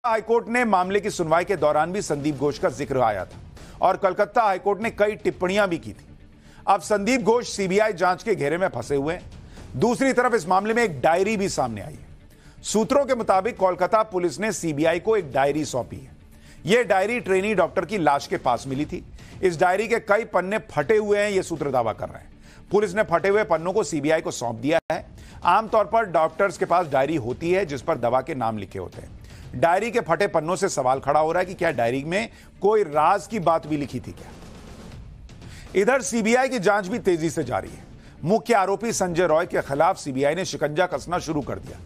High court ने मामले की सुनवाई के दौरान भी संदीप घोष का जिक्र आया था और कलकत्ता हाईकोर्ट ने कई टिप्पणियां भी की थी। अब संदीप घोष सीबीआई जांच के घेरे में फंसे हुए हैं। दूसरी तरफ इस मामले में एक डायरी भी सामने आई है। सूत्रों के मुताबिक कोलकाता पुलिस ने सीबीआई को एक डायरी सौंपी है। यह डायरी ट्रेनी डॉक्टर की लाश के पास मिली थी। इस डायरी के कई पन्ने फटे हुए हैं, यह सूत्र दावा कर रहे हैं। पुलिस ने फटे हुए पन्नों को सीबीआई को सौंप दिया है। आमतौर पर डॉक्टर्स के पास डायरी होती है जिस पर दवा के नाम लिखे होते हैं। डायरी के फटे पन्नों से सवाल खड़ा हो रहा है कि क्या डायरी में कोई राज की बात भी लिखी थी क्या? इधर सीबीआई की जांच भी तेजी से जारी है। मुख्य आरोपी संजय रॉय के खिलाफ सीबीआई ने शिकंजा कसना शुरू कर दिया।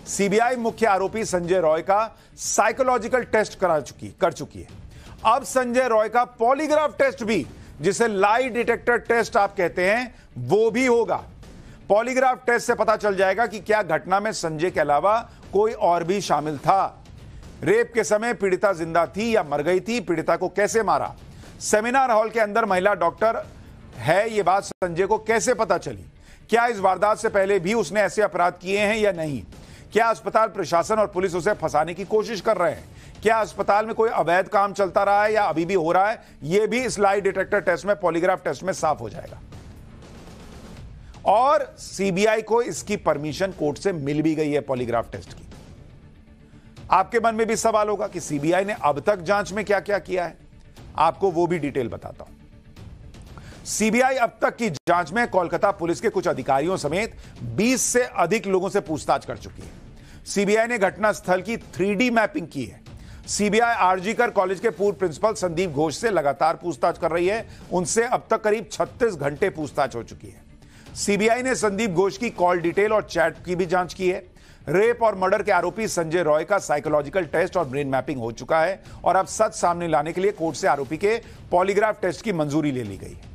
सीबीआई मुख्य आरोपी संजय रॉय का साइकोलॉजिकल टेस्ट कर चुकी है। अब संजय रॉय का पॉलीग्राफ टेस्ट भी, जिसे लाई डिटेक्टर टेस्ट आप कहते हैं, वो भी होगा। पॉलीग्राफ टेस्ट से पता चल जाएगा कि क्या घटना में संजय के अलावा कोई और भी शामिल था। रेप के समय पीड़िता जिंदा थी या मर गई थी, पीड़िता को कैसे मारा, सेमिनार हॉल के अंदर महिला डॉक्टर है, यह बात संजय को कैसे पता चली, क्या इस वारदात से पहले भी उसने ऐसे अपराध किए हैं या नहीं, क्या अस्पताल प्रशासन और पुलिस उसे फंसाने की कोशिश कर रहे हैं, क्या अस्पताल में कोई अवैध काम चलता रहा है या अभी भी हो रहा है, यह भी इस लाई डिटेक्टर टेस्ट में, पॉलीग्राफ टेस्ट में साफ हो जाएगा। और सीबीआई को इसकी परमिशन कोर्ट से मिल भी गई है पॉलीग्राफ टेस्ट की। आपके मन में भी सवाल होगा कि सीबीआई ने अब तक जांच में क्या क्या किया है। आपको वो भी डिटेल बताता हूं। सीबीआई अब तक की जांच में कोलकाता पुलिस के कुछ अधिकारियों समेत 20 से अधिक लोगों से पूछताछ कर चुकी है। सीबीआई ने घटनास्थल की 3D मैपिंग की है। सीबीआई आरजीकर कॉलेज के पूर्व प्रिंसिपल संदीप घोष से लगातार पूछताछ कर रही है। उनसे अब तक करीब 36 घंटे पूछताछ हो चुकी है। सीबीआई ने संदीप घोष की कॉल डिटेल और चैट की भी जांच की है। रेप और मर्डर के आरोपी संजय रॉय का साइकोलॉजिकल टेस्ट और ब्रेन मैपिंग हो चुका है और अब सच सामने लाने के लिए कोर्ट से आरोपी के पॉलीग्राफ टेस्ट की मंजूरी ले ली गई है।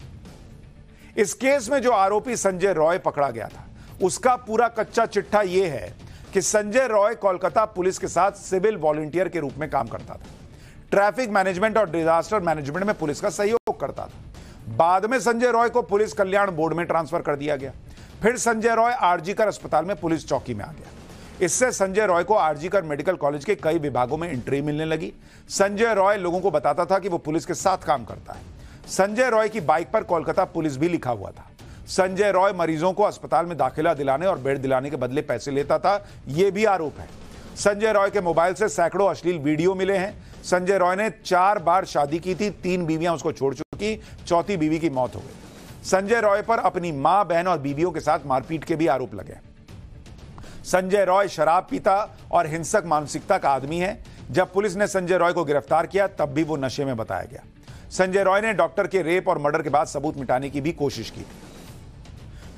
इस केस में जो आरोपी संजय रॉय पकड़ा गया था, उसका पूरा कच्चा चिट्ठा यह है कि संजय रॉय कोलकाता पुलिस के साथ सिविल वॉलंटियर के रूप में काम करता था। ट्रैफिक मैनेजमेंट और डिजास्टर मैनेजमेंट में पुलिस का सहयोग करता था। बाद में संजय रॉय को पुलिस कल्याण बोर्ड में ट्रांसफर कर दिया गया। फिर संजय रॉय आरजीकर अस्पताल में पुलिस चौकी में आ गया। इससे संजय रॉय को आरजीकर मेडिकल कॉलेज के कई विभागों में एंट्री मिलने लगी। संजय रॉय लोगों को बताता था कि वो पुलिस के साथ काम करता है। संजय रॉय की बाइक पर कोलकाता पुलिस भी लिखा हुआ था। संजय रॉय मरीजों को अस्पताल में दाखिला दिलाने और बेड दिलाने के बदले पैसे लेता था, यह भी आरोप है। संजय रॉय के मोबाइल से सैकड़ों अश्लील वीडियो मिले हैं। संजय रॉय ने 4 बार शादी की थी, 3 बीवियां उसको छोड़ चुकी, चौथी बीवी की मौत हो गई। संजय रॉय पर अपनी मां, बहन और बीवियों के साथ मारपीट के भी आरोप लगे। संजय रॉय शराब पीता और हिंसक मानसिकता का आदमी है। जब पुलिस ने संजय रॉय को गिरफ्तार किया तब भी वो नशे में बताया गया। संजय रॉय ने डॉक्टर के रेप और मर्डर के बाद सबूत मिटाने की भी कोशिश की।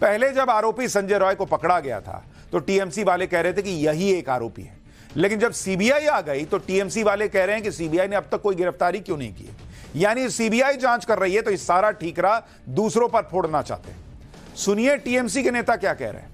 पहले जब आरोपी संजय रॉय को पकड़ा गया था तो टीएमसी वाले कह रहे थे कि यही एक आरोपी है, लेकिन जब सीबीआई आ गई तो टीएमसी वाले कह रहे हैं कि सीबीआई ने अब तक कोई गिरफ्तारी क्यों नहीं की। यानी सीबीआई जांच कर रही है तो इस सारा ठीकरा दूसरों पर फोड़ना चाहते हैं। सुनिए टीएमसी के नेता क्या कह रहे हैं।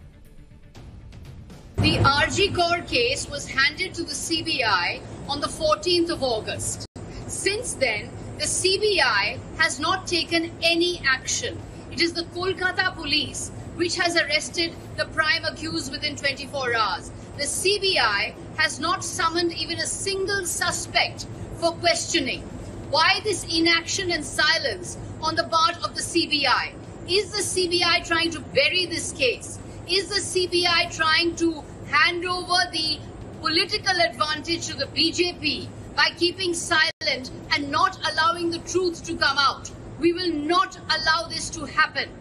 The RG Kaur case was handed to the CBI on the 14th of August. Since then, the CBI has not taken any action. It is the Kolkata police which has arrested the prime accused within 24 hours. The CBI has not summoned even a single suspect for questioning. Why this inaction and silence on the part of the CBI? Is the CBI trying to bury this case? Is the CBI trying to hand over the political advantage to the BJP by keeping silent and not allowing the truth to come out? We will not allow this to happen.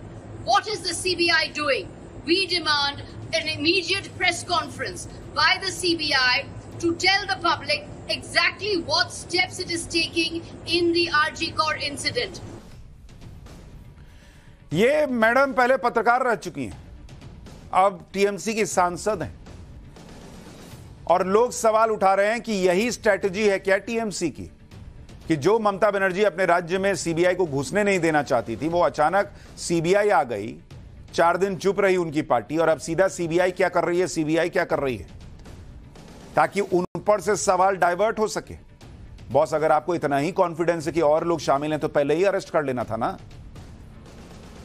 What is the CBI doing? We demand an immediate press conference by the CBI to tell the public exactly what steps it is taking in the RG Kaur incident. ये madam पहले पत्रकार रह चुकी हैं, अब TMC की सांसद हैं और लोग सवाल उठा रहे हैं कि यही स्ट्रैटेजी है क्या टीएमसी की, कि जो ममता बनर्जी अपने राज्य में सीबीआई को घुसने नहीं देना चाहती थी, वो अचानक सीबीआई आ गई, 4 दिन चुप रही उनकी पार्टी और अब सीधा सीबीआई क्या कर रही है, सीबीआई क्या कर रही है, ताकि उन पर से सवाल डाइवर्ट हो सके। बॉस, अगर आपको इतना ही कॉन्फिडेंस है कि और लोग शामिल हैं तो पहले ही अरेस्ट कर लेना था ना।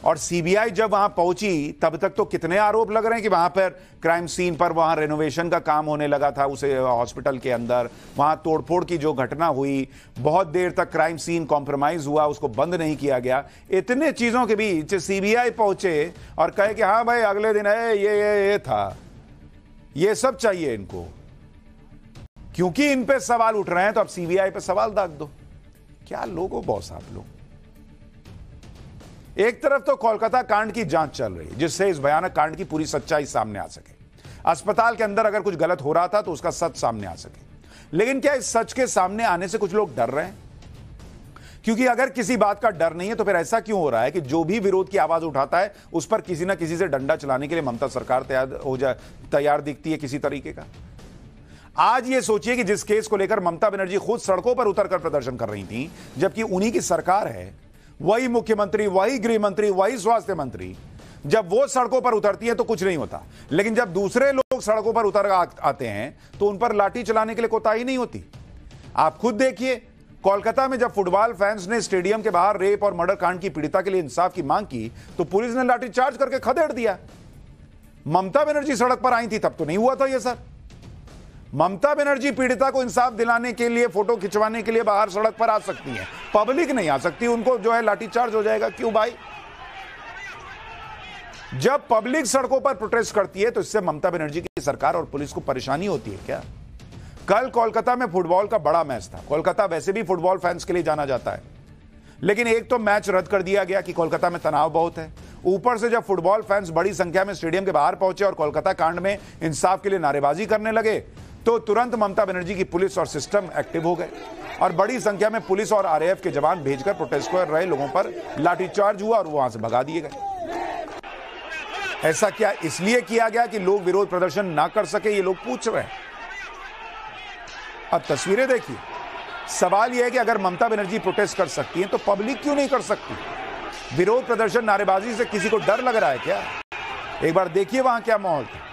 और सीबीआई जब वहां पहुंची तब तक तो कितने आरोप लग रहे हैं कि वहां पर क्राइम सीन पर वहां रेनोवेशन का काम होने लगा था उसे हॉस्पिटल के अंदर, वहां तोड़फोड़ की जो घटना हुई, बहुत देर तक क्राइम सीन कॉम्प्रोमाइज हुआ, उसको बंद नहीं किया गया। इतने चीजों के बीच सीबीआई पहुंचे और कहे कि हाँ भाई अगले दिन है ये था। ये सब चाहिए इनको, क्योंकि इन पे सवाल उठ रहे हैं तो अब सीबीआई पे सवाल दाग दो। क्या लोगो बॉस आप लोग। एक तरफ तो कोलकाता कांड की जांच चल रही है जिससे इस भयानक कांड की पूरी सच्चाई सामने आ सके, अस्पताल के अंदर अगर कुछ गलत हो रहा था तो उसका सच सामने आ सके। लेकिन क्या इस सच के सामने आने से कुछ लोग डर रहे हैं? क्योंकि अगर किसी बात का डर नहीं है तो फिर ऐसा क्यों हो रहा है कि जो भी विरोध की आवाज उठाता है उस पर किसी ना किसी से डंडा चलाने के लिए ममता सरकार तैयार दिखती है किसी तरीके का। आज ये सोचिए कि जिस केस को लेकर ममता बनर्जी खुद सड़कों पर उतरकर प्रदर्शन कर रही थी, जबकि उन्हीं की सरकार है, वही मुख्यमंत्री, वही गृह मंत्री, वही स्वास्थ्य मंत्री, जब वो सड़कों पर उतरती है तो कुछ नहीं होता, लेकिन जब दूसरे लोग सड़कों पर उतर आते हैं तो उन पर लाठी चलाने के लिए कोताही नहीं होती। आप खुद देखिए, कोलकाता में जब फुटबॉल फैंस ने स्टेडियम के बाहर रेप और मर्डर कांड की पीड़िता के लिए इंसाफ की मांग की तो पुलिस ने लाठीचार्ज करके खदेड़ दिया। ममता बनर्जी सड़क पर आई थी तब तो नहीं हुआ था यह सर। ममता बनर्जी पीड़िता को इंसाफ दिलाने के लिए, फोटो खिंचवाने के लिए बाहर सड़क पर आ सकती है, पब्लिक नहीं आ सकती, उनको जो है लाठीचार्ज हो जाएगा। क्यों भाई? जब पब्लिक सड़कों पर प्रोटेस्ट करती है तो इससे ममता बनर्जी की सरकार और पुलिस को परेशानी होती है क्या? कल कोलकाता में फुटबॉल का बड़ा मैच था। कोलकाता वैसे भी फुटबॉल फैंस के लिए जाना जाता है, लेकिन एक तो मैच रद्द कर दिया गया कि कोलकाता में तनाव बहुत है। ऊपर से जब फुटबॉल फैंस बड़ी संख्या में स्टेडियम के बाहर पहुंचे और कोलकाता कांड में इंसाफ के लिए नारेबाजी करने लगे तो तुरंत ममता बनर्जी की पुलिस और सिस्टम एक्टिव हो गए और बड़ी संख्या में पुलिस और आरएएफ के जवान भेजकर प्रोटेस्ट कर रहे लोगों पर लाठीचार्ज हुआ और वहां से भगा दिए गए। ऐसा क्या इसलिए किया गया कि लोग विरोध प्रदर्शन ना कर सके? ये लोग पूछ रहे हैं। अब तस्वीरें देखिए। सवाल यह है कि अगर ममता बनर्जी प्रोटेस्ट कर सकती है तो पब्लिक क्यों नहीं कर सकती? विरोध प्रदर्शन, नारेबाजी से किसी को डर लग रहा है क्या? एक बार देखिए वहां क्या माहौल था।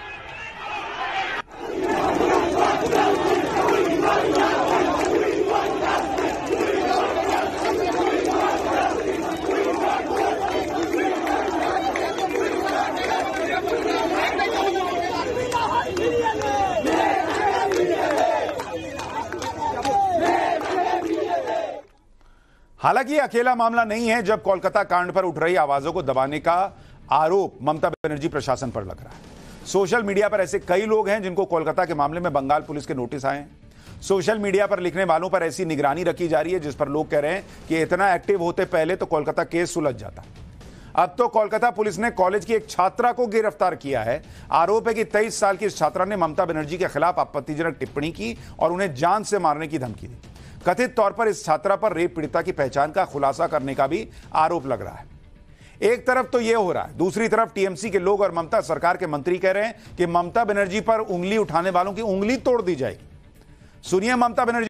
हालांकि यह अकेला मामला नहीं है जब कोलकाता कांड पर उठ रही आवाजों को दबाने का आरोप ममता बनर्जी प्रशासन पर लग रहा है। सोशल मीडिया पर ऐसे कई लोग हैं जिनको कोलकाता के मामले में बंगाल पुलिस के नोटिस आए हैं। सोशल मीडिया पर लिखने वालों पर ऐसी निगरानी रखी जा रही है जिस पर लोग कह रहे हैं कि इतना एक्टिव होते पहले तो कोलकाता केस सुलझ जाता। अब तो कोलकाता पुलिस ने कॉलेज की एक छात्रा को गिरफ्तार किया है। आरोप है कि 23 साल की इस छात्रा ने ममता बनर्जी के खिलाफ आपत्तिजनक टिप्पणी की और उन्हें जान से मारने की धमकी दी। कथित तौर पर इस छात्रा पर रेप पीड़िता की पहचान का खुलासा करने का भी आरोप लग रहा है। एक तरफ तो यह हो रहा है, दूसरी तरफ टीएमसी के लोग और ममता सरकार के मंत्री कह रहे हैं कि ममता बनर्जी पर उंगली उठाने वालों की उंगली तोड़ दी जाएगी। सुनिए ममता बनर्जी